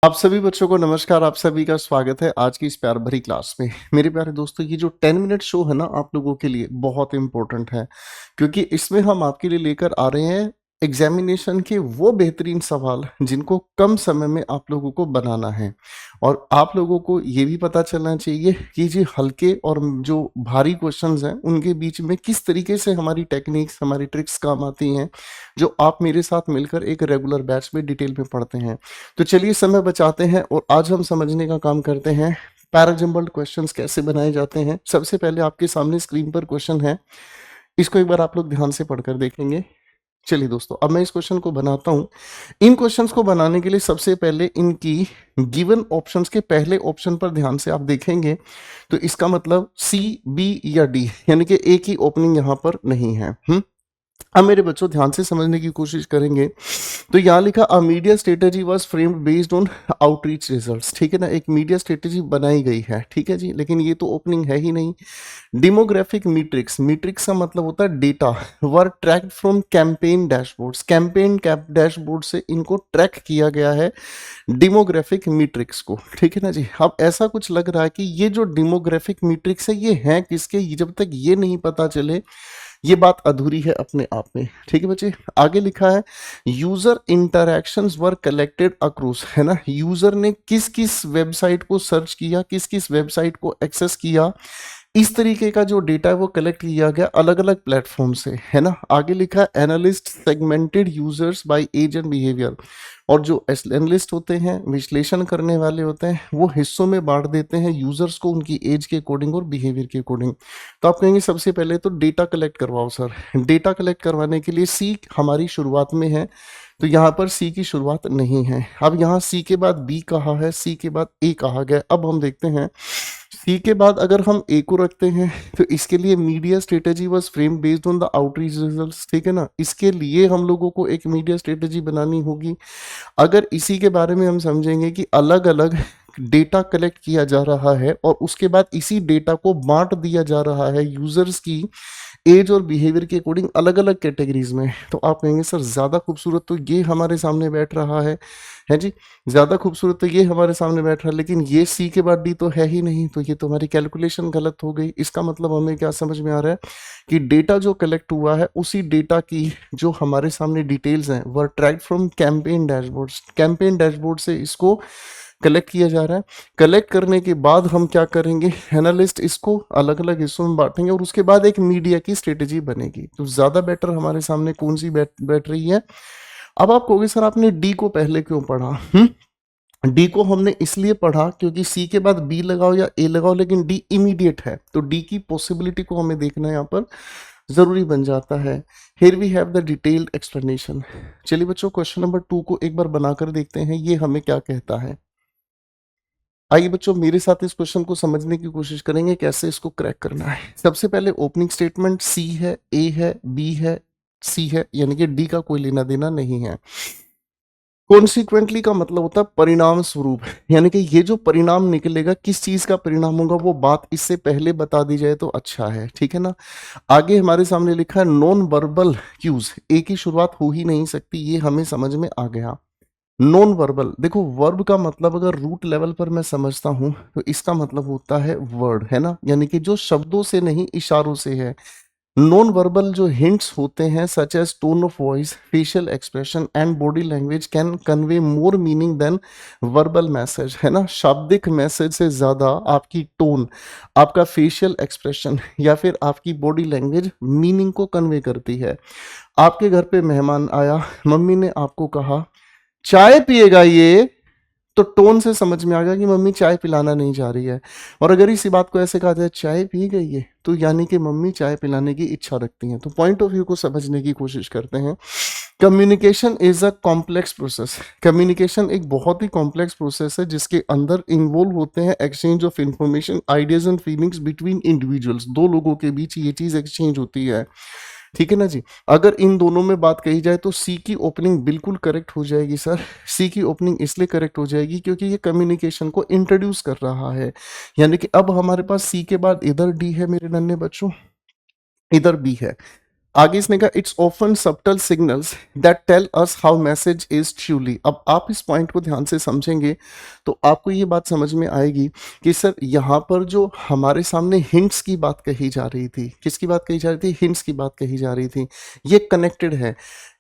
आप सभी बच्चों को नमस्कार। आप सभी का स्वागत है आज की इस प्यार भरी क्लास में। मेरे प्यारे दोस्तों, ये जो 10 मिनट शो है ना, आप लोगों के लिए बहुत इंपॉर्टेंट है, क्योंकि इसमें हम आपके लिए लेकर आ रहे हैं एग्जामिनेशन के वो बेहतरीन सवाल जिनको कम समय में आप लोगों को बनाना है। और आप लोगों को ये भी पता चलना चाहिए कि जी हल्के और जो भारी क्वेश्चंस हैं उनके बीच में किस तरीके से हमारी टेक्निक्स, हमारी ट्रिक्स काम आती हैं, जो आप मेरे साथ मिलकर एक रेगुलर बैच में डिटेल में पढ़ते हैं। तो चलिए समय बचाते हैं और आज हम समझने का काम करते हैं पैराजंबल्ड क्वेश्चंस कैसे बनाए जाते हैं। सबसे पहले आपके सामने स्क्रीन पर क्वेश्चन है, इसको एक बार आप लोग ध्यान से पढ़कर देखेंगे। चलिए दोस्तों, अब मैं इस क्वेश्चन को बनाता हूं। इन क्वेश्चंस को बनाने के लिए सबसे पहले इनकी गिवन ऑप्शंस के पहले ऑप्शन पर ध्यान से आप देखेंगे तो इसका मतलब सी, बी या डी, यानी कि एक ही ओपनिंग यहां पर नहीं है। अब मेरे बच्चों ध्यान से समझने की कोशिश करेंगे तो यहाँ लिखा a media strategy was framed based on outreach results. ठीक है ना, एक मीडिया स्ट्रेटेजी बनाई गई है, ठीक है जी, लेकिन ये तो ओपनिंग है ही नहीं। डेमोग्राफिक मीट्रिक्स, मीट्रिक्स का मतलब होता है data, were tracked from campaign dashboards, campaign cap dashboard से इनको ट्रैक किया गया है डेमोग्राफिक मीट्रिक्स को। ठीक है ना जी। अब ऐसा कुछ लग रहा है कि ये जो डेमोग्राफिक मीट्रिक्स है ये है किसके, जब तक ये नहीं पता चले ये बात अधूरी है अपने आप में। ठीक है बच्चे, आगे लिखा है यूजर इंटरैक्शंस वर कलेक्टेड अक्रॉस, है ना, यूजर ने किस किस वेबसाइट को सर्च किया, किस किस वेबसाइट को एक्सेस किया, इस तरीके का जो डेटा है वो कलेक्ट किया गया अलग अलग प्लेटफॉर्म से, है ना। आगे लिखा analyst segmented users by age and behaviour, और जो एनालिस्ट होते हैं, विश्लेषण करने वाले होते हैं, वो हिस्सों में बांट देते हैं यूजर्स को उनकी एज के अकॉर्डिंग और बिहेवियर के अकॉर्डिंग। तो आप कहेंगे सबसे पहले तो डेटा कलेक्ट करवाओ सर। डेटा कलेक्ट करवाने के लिए सी हमारी शुरुआत में है, तो यहाँ पर सी की शुरुआत नहीं है। अब यहाँ सी के बाद बी कहा है, सी के बाद ए कहा गया। अब हम देखते हैं सी के बाद अगर हम ए को रखते हैं तो इसके लिए media strategy was frame based on the outreach results. ठीक है ना, इसके लिए हम लोगों को एक मीडिया स्ट्रेटेजी बनानी होगी। अगर इसी के बारे में हम समझेंगे कि अलग अलग डेटा कलेक्ट किया जा रहा है और उसके बाद इसी डेटा को बांट दिया जा रहा है यूजर्स की एज और बिहेवियर के अकॉर्डिंग अलग अलग कैटेगरीज में, तो आप कहेंगे सर ज़्यादा खूबसूरत तो ये हमारे सामने बैठ रहा है जी, ज़्यादा खूबसूरत तो ये हमारे सामने बैठ रहा है, लेकिन ये सी के बाद डी तो है ही नहीं, तो ये तो हमारी कैलकुलेशन गलत हो गई। इसका मतलब हमें क्या समझ में आ रहा है कि डेटा जो कलेक्ट हुआ है उसी डेटा की जो हमारे सामने डिटेल्स हैं were tracked from campaign dashboards, campaign dashboard से इसको कलेक्ट किया जा रहा है। कलेक्ट करने के बाद हम क्या करेंगे, एनालिस्ट इसको अलग अलग हिस्सों में बांटेंगे और उसके बाद एक मीडिया की स्ट्रेटेजी बनेगी। तो ज़्यादा बेटर हमारे सामने कौन सी बैठ रही है। अब आप कहोगे सर आपने डी को पहले क्यों पढ़ा। डी को हमने इसलिए पढ़ा क्योंकि सी के बाद बी लगाओ या ए लगाओ, लेकिन डी इमीडिएट है, तो डी की पॉसिबिलिटी को हमें देखना यहाँ पर जरूरी बन जाता है। Here we have the detailed explanation. चलिए बच्चों, क्वेश्चन नंबर 2 को एक बार बनाकर देखते हैं ये हमें क्या कहता है। आइए बच्चों, मेरे साथ इस क्वेश्चन को समझने की कोशिश करेंगे कैसे इसको क्रैक करना है। सबसे पहले ओपनिंग स्टेटमेंट सी है, ए है, बी है, सी है, यानी कि डी का कोई लेना देना नहीं है। कॉन्सिक्वेंटली का मतलब होता है परिणाम स्वरूप, यानी कि ये जो परिणाम निकलेगा किस चीज का परिणाम होगा वो बात इससे पहले बता दी जाए तो अच्छा है। ठीक है ना। आगे हमारे सामने लिखा है नॉन वर्बल क्यूज, ए की शुरुआत हो ही नहीं सकती, ये हमें समझ में आ गया। नॉन वर्बल, देखो वर्ब का मतलब अगर रूट लेवल पर मैं समझता हूं तो इसका मतलब होता है वर्ड, है ना, यानी कि जो शब्दों से नहीं इशारों से है। नॉन वर्बल जो हिंट्स होते हैं such as tone of voice, facial expression and body language can convey more meaning than verbal message, है ना। शाब्दिक मैसेज से ज्यादा आपकी टोन, आपका फेशियल एक्सप्रेशन या फिर आपकी बॉडी लैंग्वेज मीनिंग को कन्वे करती है। आपके घर पे मेहमान आया, मम्मी ने आपको कहा चाय पिएगा ये, तो टोन से समझ में आ गया कि मम्मी चाय पिलाना नहीं जा रही है। और अगर इसी बात को ऐसे कहा जाए चाय पी गई है, तो यानी कि मम्मी चाय पिलाने की इच्छा रखती हैं। तो पॉइंट ऑफ व्यू को समझने की कोशिश करते हैं। Communication is a complex process, communication एक बहुत ही कॉम्प्लेक्स प्रोसेस है जिसके अंदर इन्वॉल्व होते हैं exchange of information, ideas and feelings between individuals, दो लोगों के बीच ये चीज एक्सचेंज होती है। ठीक है ना जी। अगर इन दोनों में बात कही जाए तो सी की ओपनिंग बिल्कुल करेक्ट हो जाएगी सर। सी की ओपनिंग इसलिए करेक्ट हो जाएगी क्योंकि ये कम्युनिकेशन को इंट्रोड्यूस कर रहा है, यानी कि अब हमारे पास सी के बाद इधर डी है मेरे नन्हे बच्चों, इधर बी है। आगे इसने कहा it's often subtle signals that tell us how message is truly. अब आप इस पॉइंट को ध्यान से समझेंगे तो आपको ये बात समझ में आएगी कि सर यहाँ पर जो हमारे सामने हिंट्स की बात कही जा रही थी, किसकी बात कही जा रही थी, हिंट्स की बात कही जा रही थी, ये कनेक्टेड है।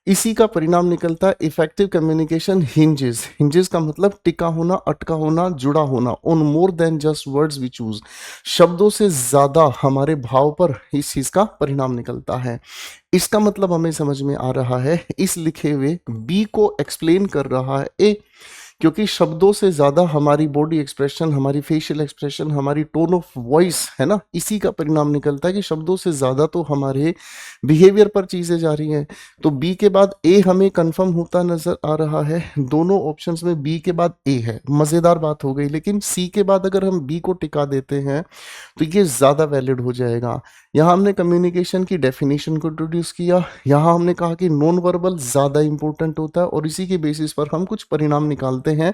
इसी का परिणाम निकलता है इफेक्टिव कम्युनिकेशन हिंजेस। हिंजेस का मतलब टिका होना, अटका होना, जुड़ा होना, on more than just words we choose. शब्दों से ज्यादा हमारे भाव पर इस चीज का परिणाम निकलता है। इसका मतलब हमें समझ में आ रहा है, इस लिखे हुए बी को एक्सप्लेन कर रहा है ए, क्योंकि शब्दों से ज्यादा हमारी बॉडी एक्सप्रेशन, हमारी फेशियल एक्सप्रेशन, हमारी टोन ऑफ वॉइस है ना, इसी का परिणाम निकलता है कि शब्दों से ज्यादा तो हमारे बिहेवियर पर चीजें जा रही हैं। तो बी के बाद ए हमें कंफर्म होता नजर आ रहा है। दोनों ऑप्शंस में बी के बाद ए है, मजेदार बात हो गई। लेकिन सी के बाद अगर हम बी को टिका देते हैं तो ये ज्यादा वैलिड हो जाएगा। यहाँ हमने कम्युनिकेशन की डेफिनेशन को इंट्रोड्यूस किया, यहाँ हमने कहा कि नॉन वर्बल ज़्यादा इंपॉर्टेंट होता है और इसी के बेसिस पर हम कुछ परिणाम निकालते हैं।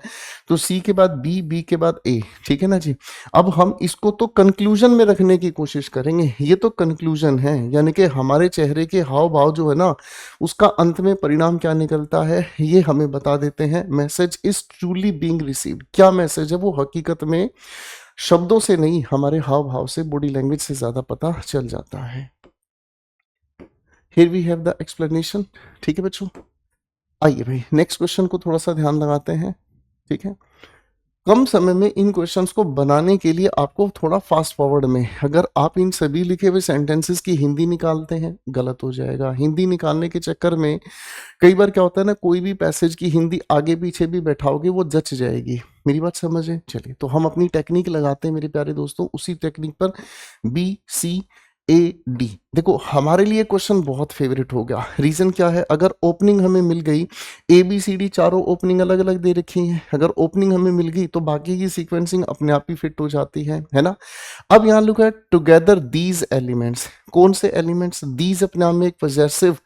तो सी के बाद बी, बी के बाद ए, ठीक है ना जी। अब हम इसको तो कंक्लूजन में रखने की कोशिश करेंगे, ये तो कंक्लूजन है, यानी कि हमारे चेहरे के हाव भाव जो है ना, उसका अंत में परिणाम क्या निकलता है ये हमें बता देते हैं। Message is truly being received, क्या मैसेज है वो हकीकत में शब्दों से नहीं, हमारे हाव भाव से, बॉडी लैंग्वेज से ज्यादा पता चल जाता है। Here we have the explanation. ठीक है बच्चों, आइए भाई नेक्स्ट क्वेश्चन को थोड़ा सा ध्यान लगाते हैं। ठीक है, कम समय में इन क्वेश्चंस को बनाने के लिए आपको थोड़ा फास्ट फॉरवर्ड में, अगर आप इन सभी लिखे हुए सेंटेंसेस की हिंदी निकालते हैं गलत हो जाएगा। हिंदी निकालने के चक्कर में कई बार क्या होता है ना, कोई भी पैसेज की हिंदी आगे पीछे भी बैठाओगे वो जच जाएगी। मेरी बात समझे? चलिए तो हम अपनी टेक्निक लगाते हैं मेरे प्यारे दोस्तों, उसी टेक्निक पर बी सी ए डी। देखो हमारे लिए क्वेश्चन बहुत फेवरेट हो गया। रीजन क्या है, अगर ओपनिंग हमें मिल गई, ए बी सी डी चारों ओपनिंग अलग अलग दे रखी हैं, अगर ओपनिंग हमें मिल गई तो बाकी की सीक्वेंसिंग अपने आप ही फिट हो जाती है ना। अब यहाँ look at together these elements. कौन से एलिमेंट्स? दीज अपने आप में एक पॉजेसिव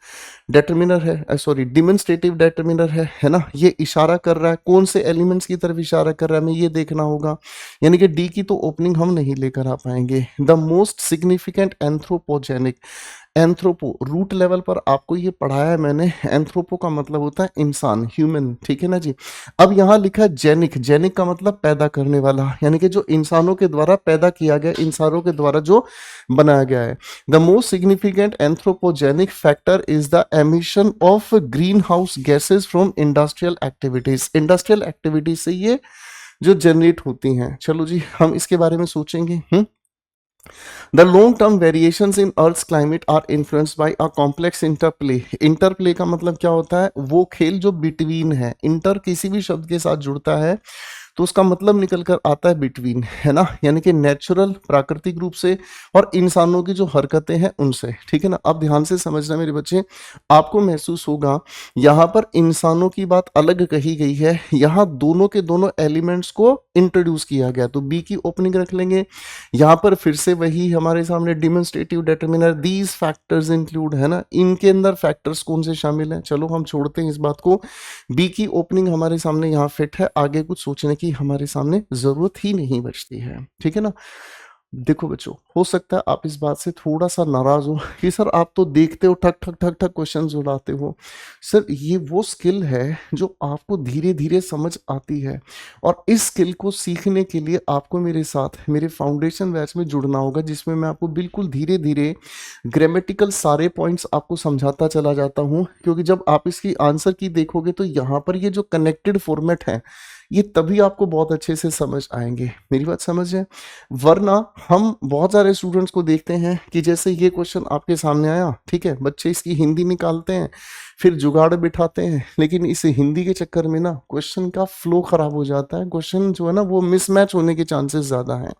डेटर्मिनर है, सॉरी डिमॉन्स्ट्रेटिव डेटर्मिनर है ना। ये इशारा कर रहा है कौन से एलिमेंट्स की तरफ इशारा कर रहा है, हमें ये देखना होगा। यानी कि डी की तो ओपनिंग हम नहीं लेकर आ पाएंगे। The most significant anthropogenic, anthropo root level पर आपको ये पढ़ाया है मैंने। एंथ्रोपो का मतलब होता है इंसान, ह्यूमन, ठीक है ना जी। अब यहाँ लिखा है जेनिक, जेनिक का मतलब पैदा करने वाला, यानी कि जो इंसानों के द्वारा पैदा किया गया, इंसानों के द्वारा जो बनाया गया है। The most significant anthropogenic factor is the emission of green house gases from industrial activities. Industrial activities से ये जो जनरेट होती हैं। चलो जी हम इसके बारे में सोचेंगे। The long term variations in earth's climate are influenced by a complex interplay. Interplay का मतलब क्या होता है, वो खेल जो बिटवीन है। इंटर किसी भी शब्द के साथ जुड़ता है तो उसका मतलब निकल कर आता है बिटवीन, है ना, यानी कि नेचुरल, प्राकृतिक रूप से, और इंसानों की जो हरकतें हैं उनसे, ठीक है ना। अब ध्यान से समझना मेरे बच्चे, आपको महसूस होगा यहाँ पर इंसानों की बात अलग कही गई है, यहाँ दोनों के दोनों एलिमेंट्स को इंट्रोड्यूस किया गया। तो बी की ओपनिंग रख लेंगे। यहाँ पर फिर से वही हमारे सामने डिमॉन्स्ट्रेटिव डेटर्मिनर, दीज फैक्टर्स इंक्लूड, है ना। इनके अंदर फैक्टर्स कौन से शामिल हैं, चलो हम छोड़ते हैं इस बात को। बी की ओपनिंग हमारे सामने यहाँ फिट है, आगे कुछ सोचने की हमारे सामने जरूरत ही नहीं बचती है, ठीक है ना। देखो बच्चों, हो सकता है आप इस बात से थोड़ा सा नाराज हो कि सर आप तो देखते हो ठक ठक ठक ठक क्वेश्चन उड़ाते हो। सर ये वो स्किल है जो आपको धीरे धीरे समझ आती है, और इस स्किल को सीखने के लिए आपको मेरे साथ मेरे फाउंडेशन बैच में जुड़ना होगा, जिसमें मैं आपको बिल्कुल धीरे धीरे ग्रामेटिकल सारे पॉइंट्स आपको समझाता चला जाता हूँ। क्योंकि जब आप इसकी आंसर की देखोगे तो यहाँ पर ये जो कनेक्टेड फॉर्मेट है ये तभी आपको बहुत अच्छे से समझ आएंगे। मेरी बात समझ है? वरना हम बहुत सारे स्टूडेंट्स को देखते हैं कि जैसे ये क्वेश्चन आपके सामने आया, ठीक है, बच्चे इसकी हिंदी निकालते हैं, फिर जुगाड़ बिठाते हैं, लेकिन इस हिंदी के चक्कर में ना क्वेश्चन का फ्लो खराब हो जाता है। क्वेश्चन जो है ना वो मिसमैच होने के चांसेस ज्यादा हैं।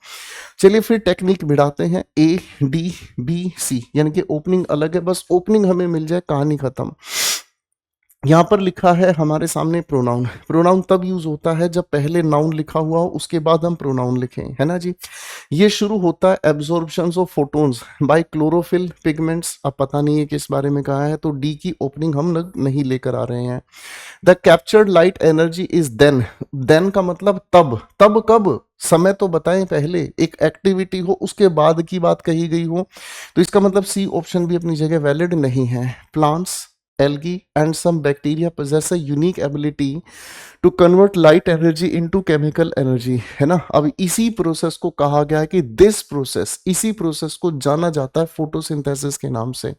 चलिए फिर टेक्निक बिठाते हैं, ए डी बी सी, यानी कि ओपनिंग अलग है, बस ओपनिंग हमें मिल जाए, कहानी खत्म। यहाँ पर लिखा है हमारे सामने प्रोनाउन। प्रोनाउन तब यूज होता है जब पहले नाउन लिखा हुआ हो, उसके बाद हम प्रोनाउन लिखें, है ना जी। ये शुरू होता है absorption of photons bye chlorophyll pigments. अब पता नहीं है किस बारे में कहा है, तो डी की ओपनिंग हम लोग नहीं लेकर आ रहे हैं। The captured light energy is then. Then का मतलब तब। तब कब? समय तो बताएं, पहले एक एक्टिविटी हो उसके बाद की बात कही गई हो, तो इसका मतलब सी ऑप्शन भी अपनी जगह वैलिड नहीं है। Plants, algae and some bacteria possess a unique ability to convert light energy into chemical energy, है ना। अब इसी प्रोसेस को कहा गया है कि दिस प्रोसेस, इसी प्रोसेस को जाना जाता है फोटोसिंथेसिस के नाम से।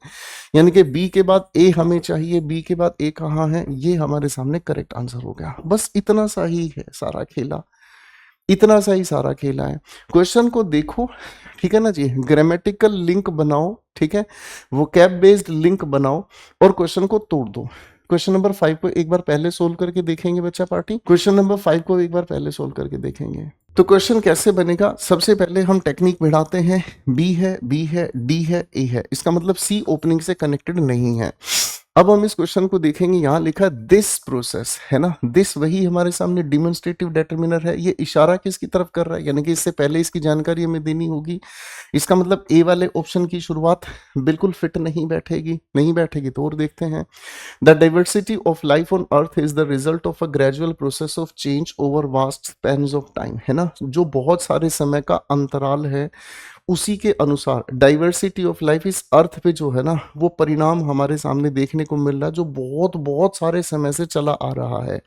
यानी कि बी के बाद ए हमें चाहिए, बी के बाद ए कहाँ है, ये हमारे सामने करेक्ट आंसर हो गया। बस इतना सा ही है सारा खेला, इतना सा ही सारा खेला है। क्वेश्चन को देखो, ठीक है ना जी, ग्रामेटिकल लिंक बनाओ, ठीक है, वो कैप बेस्ड लिंक बनाओ और क्वेश्चन को तोड़ दो। क्वेश्चन नंबर 5 को एक बार पहले सोल्व करके देखेंगे बच्चा पार्टी। क्वेश्चन नंबर 5 को एक बार पहले सोल्व करके देखेंगे। तो क्वेश्चन कैसे बनेगा, सबसे पहले हम टेक्निक बढ़ाते हैं। बी है, डी है, ए है, इसका मतलब सी ओपनिंग से कनेक्टेड नहीं है। अब हम इस क्वेश्चन को देखेंगे, यहां लिखा दिस प्रोसेस, है ना। दिस वही हमारे सामने डिमोन्स्ट्रेटिव डेटर्मिनर है। ये इशारा किसकी तरफ कर रहा है, यानी कि इससे पहले इसकी जानकारी हमें देनी होगी। इसका मतलब ए वाले ऑप्शन की शुरुआत बिल्कुल फिट नहीं बैठेगी, नहीं बैठेगी तो और देखते हैं। The diversity of life on earth is the result of a gradual process of change over vast spans of time, है ना। जो बहुत सारे समय का अंतराल है, उसी के अनुसार डाइवर्सिटी ऑफ लाइफ इस अर्थ पे जो है ना, वो परिणाम हमारे सामने देखने को मिल रहा है, जो बहुत बहुत सारे समय से चला आ रहा है।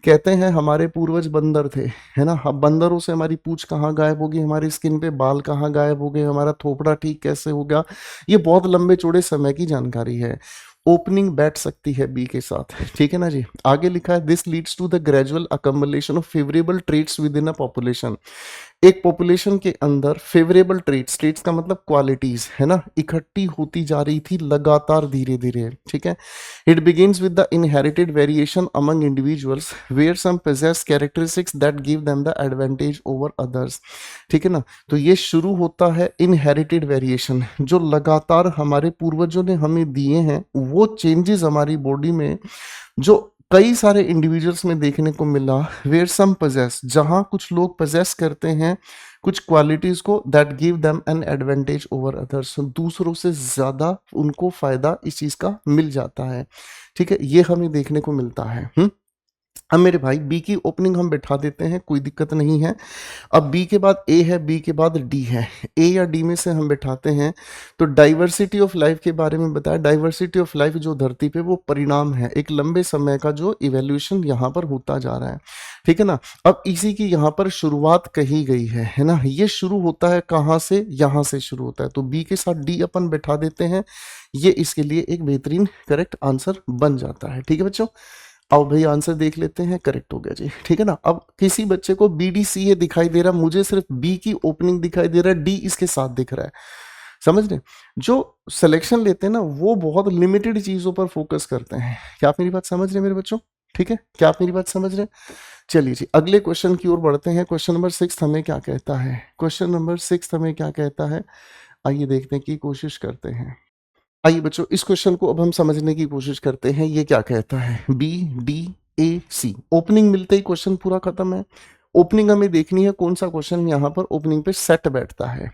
कहते हैं हमारे पूर्वज बंदर थे, है ना। अब बंदरों से हमारी पूंछ कहाँ गायब होगी, हमारी स्किन पे बाल कहाँ गायब हो गए, हमारा थोपड़ा ठीक कैसे हो गया, ये बहुत लंबे चौड़े समय की जानकारी है। ओपनिंग बैठ सकती है बी के साथ, ठीक है ना जी। आगे लिखा है this leads to the gradual accumulation of favourable traits within a population. एक पॉपुलेशन के अंदर फेवरेबल ट्रेट्स, ट्रेट्स का मतलब क्वालिटीज, है ना, इकट्ठी होती जा रही थी लगातार धीरे धीरे, ठीक है। It begins with the inherited variation among individuals where some possess characteristics that give them the advantage over others, ठीक है ना। तो ये शुरू होता है इनहेरिटेड वेरिएशन, जो लगातार हमारे पूर्वजों ने हमें दिए हैं, वो चेंजेस हमारी बॉडी में जो कई सारे इंडिविजुअल्स में देखने को मिला। वेयर सम possess, जहां कुछ लोग possess करते हैं कुछ क्वालिटीज को, that give them an advantage over others, दूसरों से ज्यादा उनको फायदा इस चीज का मिल जाता है, ठीक है। ये हमें देखने को मिलता है। अब मेरे भाई बी की ओपनिंग हम बैठा देते हैं, कोई दिक्कत नहीं है। अब बी के बाद ए है, बी के बाद डी है, ए या डी में से हम बैठाते हैं। तो डाइवर्सिटी ऑफ लाइफ के बारे में बताया। डाइवर्सिटी ऑफ लाइफ जो धरती पे, वो परिणाम है एक लंबे समय का जो इवोल्यूशन यहाँ पर होता जा रहा है, ठीक है ना। अब इसी की यहाँ पर शुरुआत कही गई है ना। ये शुरू होता है कहाँ से, यहाँ से शुरू होता है, तो बी के साथ डी अपन बैठा देते हैं। ये इसके लिए एक बेहतरीन करेक्ट आंसर बन जाता है, ठीक है बच्चों। आओ भाई आंसर देख लेते हैं, करेक्ट हो गया जी, ठीक है ना। अब किसी बच्चे को बी डी सी ए दिखाई दे रहा, मुझे सिर्फ बी की ओपनिंग दिखाई दे रहा है, डी इसके साथ दिख रहा है। समझ रहे, जो सिलेक्शन लेते हैं ना, वो बहुत लिमिटेड चीजों पर फोकस करते हैं। क्या आप मेरी बात समझ रहे हैं मेरे बच्चों, ठीक है, क्या आप मेरी बात समझ रहे हैं। चलिए जी अगले क्वेश्चन की ओर बढ़ते हैं। क्वेश्चन नंबर 6 हमें क्या कहता है, क्वेश्चन नंबर 6 हमें क्या कहता है, आइए देखने की कोशिश करते हैं। आइए बच्चों इस क्वेश्चन को अब हम समझने की कोशिश करते हैं, ये क्या कहता है। B D A C, opening मिलते ही क्वेश्चन पूरा खत्म है। ओपनिंग हमें देखनी है, कौन सा क्वेश्चन यहाँ पर ओपनिंग पे सेट बैठता है।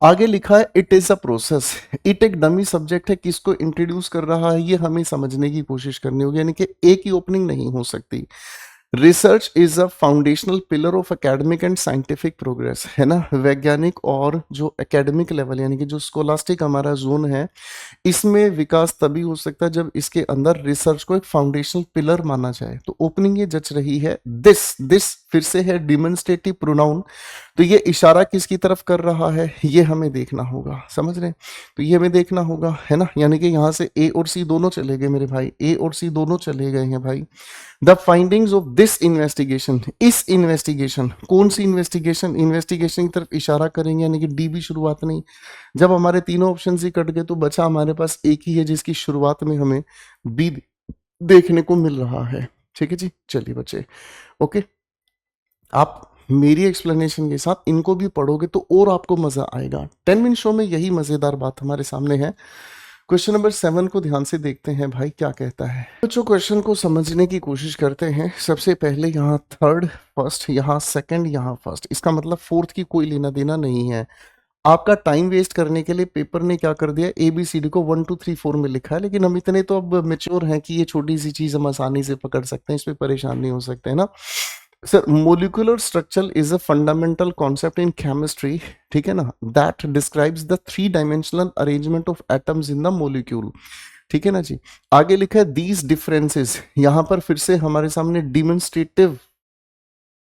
आगे लिखा है it is a process. It एक डमी सब्जेक्ट है, किसको इंट्रोड्यूस कर रहा है ये हमें समझने की कोशिश करनी होगी, यानी कि ए की ओपनिंग नहीं हो सकती। Research is a foundational pillar of academic and scientific progress, है ना। वैज्ञानिक और जो एकेडमिक लेवल यानी कि जो स्कॉलास्टिक हमारा जोन है, इसमें विकास तभी हो सकता है जब इसके अंदर रिसर्च को एक फाउंडेशनल पिलर माना जाए। तो ओपनिंग ये जच रही है दिस फिर से है डिमोन्स्ट्रेटिव प्रोनाउन, तो ये इशारा किसकी तरफ कर रहा है ये हमें देखना होगा, समझ रहे हैं? तो ये हमें देखना होगा, है ना। यानी कि यहाँ से ए और सी दोनों चले गए मेरे भाई, ए और सी दोनों चले गए हैं भाई। The findings of this investigation, इस इन्वेस्टिगेशन, कौन सी इन्वेस्टिगेशन, इन्वेस्टिगेशन की तरफ इशारा करेंगे, यानी कि डी भी शुरुआत नहीं। जब हमारे तीनों ऑप्शन ही कट गए तो बचा हमारे पास एक ही है, जिसकी शुरुआत में हमें बी देखने को मिल रहा है, ठीक है जी। चलिए बच्चे, ओके, आप मेरी एक्सप्लेनेशन के साथ इनको भी पढ़ोगे तो और आपको मजा आएगा। 10 मिनट शो में यही मजेदार बात हमारे सामने है। क्वेश्चन नंबर 7 को ध्यान से देखते हैं भाई क्या कहता है। बच्चों क्वेश्चन को समझने की कोशिश करते हैं। सबसे पहले यहाँ थर्ड फर्स्ट, यहाँ सेकंड, यहाँ फर्स्ट, इसका मतलब फोर्थ की कोई लेना देना नहीं है। आपका टाइम वेस्ट करने के लिए पेपर ने क्या कर दिया, ABCD को 1 2 3 4 में लिखा है, लेकिन हम इतने तो अब मेच्योर हैं कि ये छोटी सी चीज हम आसानी से पकड़ सकते हैं, इसमें परेशान नहीं हो सकते, है ना। Sir molecular structure is a fundamental concept in chemistry, ठीक है ना, that describes the 3 dimensional arrangement of atoms in the molecule, ठीक है ना जी। आगे लिखा है दीज डिफरेंसेस, यहां पर फिर से हमारे सामने डिमोन्स्ट्रेटिव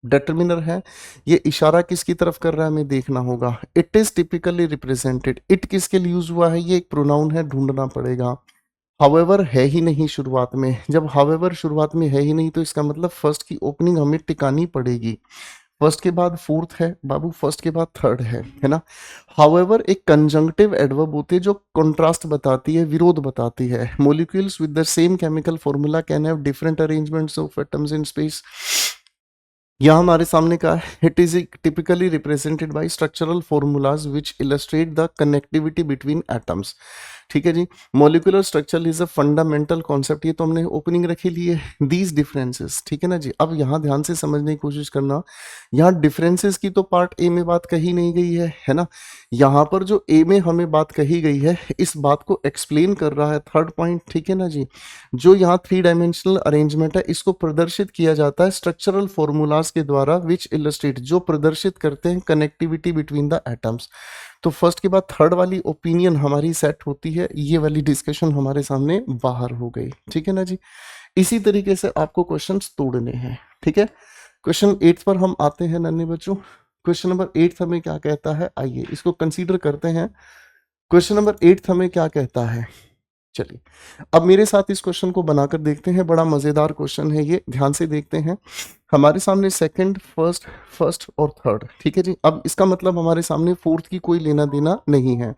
डिटर्मिनर है। ये इशारा किसकी तरफ कर रहा है हमें देखना होगा। It is typically represented, it किसके लिए यूज हुआ है, ये एक प्रोनाउन है, ढूंढना पड़ेगा। हाउएवर है ही नहीं शुरुआत में, जब हाउएवर शुरुआत में है ही नहीं तो इसका मतलब फर्स्ट की ओपनिंग हमें टिकानी पड़ेगी। फर्स्ट के बाद फोर्थ है बाबू, फर्स्ट के बाद थर्ड है ना। हाउएवर एक कंजंक्टिव एडवर्ब होती है जो कंट्रास्ट बताती है, विरोध बताती है। Molecules with the same chemical formula can have different arrangements of atoms in space. यहाँ हमारे सामने का है, it is typically represented by structural formulas which illustrate the connectivity between atoms, ठीक है जी। Molecular structure is a fundamental concept, ये तो हमने ओपनिंग रखी ली है। दीज डिफरेंसेस, ठीक है ना जी। अब यहाँ ध्यान से समझने की कोशिश करना, यहाँ डिफरेंसेस की तो पार्ट ए में बात कही नहीं गई है ना। यहाँ पर जो ए में हमें बात कही गई है, इस बात को एक्सप्लेन कर रहा है थर्ड पॉइंट, ठीक है ना जी। जो यहाँ 3 डायमेंशनल अरेंजमेंट है, इसको प्रदर्शित किया जाता है स्ट्रक्चरल फॉर्मूलाज के द्वारा, विच इलस्ट्रेट, जो प्रदर्शित करते हैं कनेक्टिविटी बिटवीन द एटम्स। तो फर्स्ट के बाद थर्ड वाली ओपिनियन हमारी सेट होती है, ये वाली डिस्कशन हमारे सामने बाहर हो गई, ठीक है ना जी। इसी तरीके से आपको क्वेश्चंस तोड़ने हैं, ठीक है। क्वेश्चन 8 पर हम आते हैं नन्हे बच्चों। क्वेश्चन नंबर 8 हमें क्या कहता है, आइए इसको कंसीडर करते हैं। क्वेश्चन नंबर 8 हमें क्या कहता है, चलिए अब मेरे साथ इस क्वेश्चन को बनाकर देखते हैं। बड़ा मजेदार क्वेश्चन है ये, ध्यान से देखते हैं। हमारे सामने सेकंड, फर्स्ट, फर्स्ट और थर्ड, ठीक है जी। अब इसका मतलब हमारे सामने फोर्थ की कोई लेना देना नहीं है।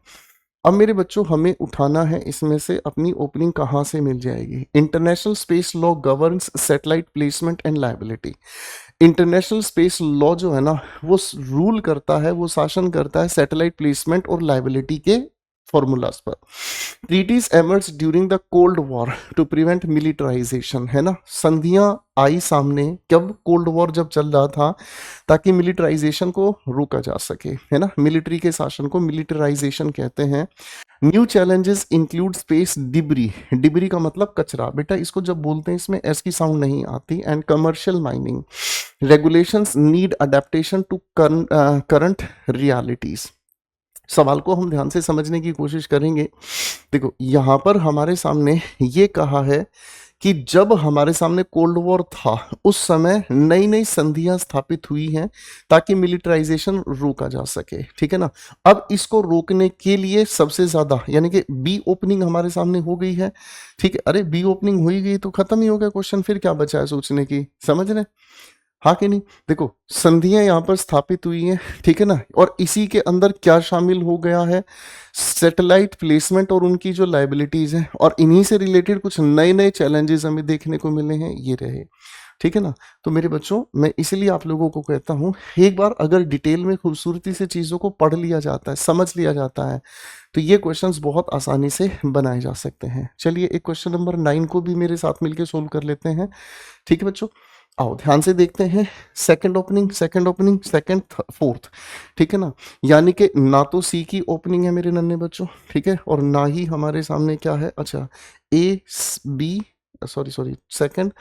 अब मेरे बच्चों हमें उठाना है इसमें से अपनी ओपनिंग कहाँ से मिल जाएगी। International space law governs satellite placement and liability. International space law जो है ना, वो रूल करता है, वो शासन करता है सैटेलाइट प्लेसमेंट और लायबिलिटी के फॉर्मूलाज पर। Treaties emerge during the cold war to prevent militarisation, है ना। संधियां आई सामने कब, कोल्ड वॉर जब चल रहा था, ताकि मिलिटराइजेशन को रोका जा सके, है ना। मिलिट्री के शासन को मिलिटराइजेशन कहते हैं। New challenges include space debris, debris का मतलब कचरा, बेटा इसको जब बोलते हैं इसमें एस की साउंड नहीं आती। And commercial mining regulations need adaptation to current realities. सवाल को हम ध्यान से समझने की कोशिश करेंगे। देखो यहाँ पर हमारे सामने ये कहा है कि जब हमारे सामने कोल्ड वॉर था, उस समय नई नई संधियां स्थापित हुई हैं ताकि मिलिटराइजेशन रोका जा सके, ठीक है ना। अब इसको रोकने के लिए सबसे ज्यादा, यानी कि बी ओपनिंग हमारे सामने हो गई है, ठीक है। अरे बी ओपनिंग हो ही गई तो खत्म ही हो गया क्वेश्चन, फिर क्या बचा है सोचने की, समझ रहे, हाँ कि नहीं। देखो संधियां यहाँ पर स्थापित हुई हैं, ठीक है ना, और इसी के अंदर क्या शामिल हो गया है, सैटेलाइट प्लेसमेंट और उनकी जो लाइबिलिटीज हैं, और इन्हीं से रिलेटेड कुछ नए नए चैलेंजेस हमें देखने को मिले हैं, ये रहे, ठीक है ना। तो मेरे बच्चों मैं इसलिए आप लोगों को कहता हूँ, एक बार अगर डिटेल में खूबसूरती से चीज़ों को पढ़ लिया जाता है, समझ लिया जाता है, तो ये क्वेश्चंस बहुत आसानी से बनाए जा सकते हैं। चलिए एक क्वेश्चन नंबर 9 को भी मेरे साथ मिलकर सोल्व कर लेते हैं, ठीक है बच्चों। आओ ध्यान से देखते हैं। Second opening, second opening, second, fourth, ठीक है ना। यानी कि ना तो सी की ओपनिंग है मेरे नन्हे बच्चों, ठीक है, और ना ही हमारे सामने क्या है, अच्छा A B, sorry second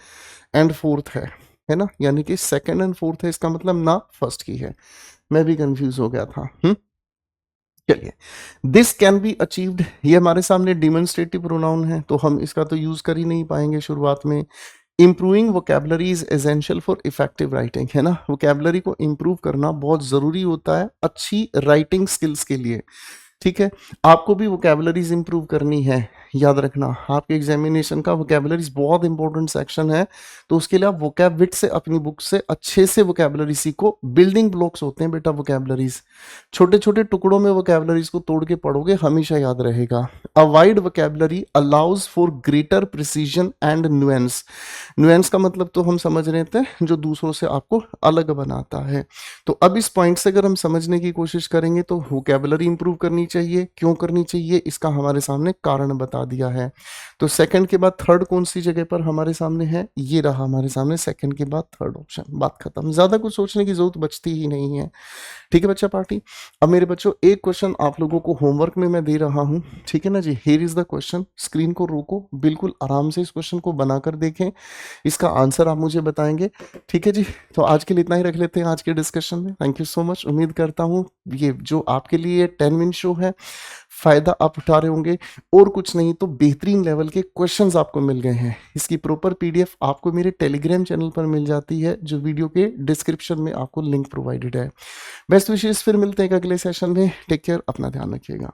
and fourth है ना। यानी कि सेकंड एंड फोर्थ है, इसका मतलब ना फर्स्ट की है। मैं भी कंफ्यूज हो गया था। चलिए, दिस कैन बी अचीव्ड, ये हमारे सामने डिमोन्स्ट्रेटिव प्रोनाउन है, तो हम इसका तो यूज कर ही नहीं पाएंगे शुरुआत में। Improving vocabulary is essential for effective writing, है ना। वोकेबलरी को इम्प्रूव करना बहुत जरूरी होता है अच्छी राइटिंग स्किल्स के लिए, ठीक है। आपको भी वोकेबलरीज इंप्रूव करनी है, याद रखना आपके एग्जामिनेशन का वोकेबलरीज बहुत इंपॉर्टेंट सेक्शन है, तो उसके लिए आप वोकैब विट से अपनी बुक से अच्छे से वोकेबलरी सीखो। बिल्डिंग ब्लॉक्स होते हैं बेटा वोकेबलरीज, छोटे छोटे टुकड़ों में वोकेबलरीज को तोड़ के पढ़ोगे हमेशा याद रहेगा। A wide vocabulary allows for greater precision and nuance. Nuance का मतलब तो हम समझ रहे थे, जो दूसरों से आपको अलग बनाता है। तो अब इस पॉइंट से अगर हम समझने की कोशिश करेंगे तो वोकेबलरी इंप्रूव करनी चाहिए। क्यों करनी चाहिए, इसका हमारे सामने कारण बता दिया है। तो सेकंड के बाद थर्ड कौन सी जगह पर हमारे सामने है, ये रहा हमारे सामने सेकंड के बाद थर्ड ऑप्शन। बात खत्म, ज्यादा कुछ सोचने की जरूरत बचती ही नहीं है। ठीक है बच्चा पार्टी। अब मेरे बच्चों एक क्वेश्चन आप लोगों को होमवर्क में मैं दे रहा हूं, ठीक है ना जी। Here is the question, screen को रोको, बिल्कुल आराम से इस क्वेश्चन को बनाकर देखें, इसका आंसर आप मुझे बताएंगे। ठीक है जी। तो आज के लिए इतना ही रख लेते हैं आज के डिस्कशन में। Thank you so much. उम्मीद करता हूँ ये जो आपके लिए 10 मिनट शो है फायदा आप उठा रहे होंगे, और कुछ नहीं तो बेहतरीन लेवल के क्वेश्चंस आपको मिल गए हैं। इसकी प्रॉपर पीडीएफ आपको मेरे टेलीग्राम चैनल पर मिल जाती है, जो वीडियो के डिस्क्रिप्शन में आपको लिंक प्रोवाइडेड है। बेस्ट विशेष, फिर मिलते हैं एक अगले सेशन में। टेक केयर, अपना ध्यान रखिएगा।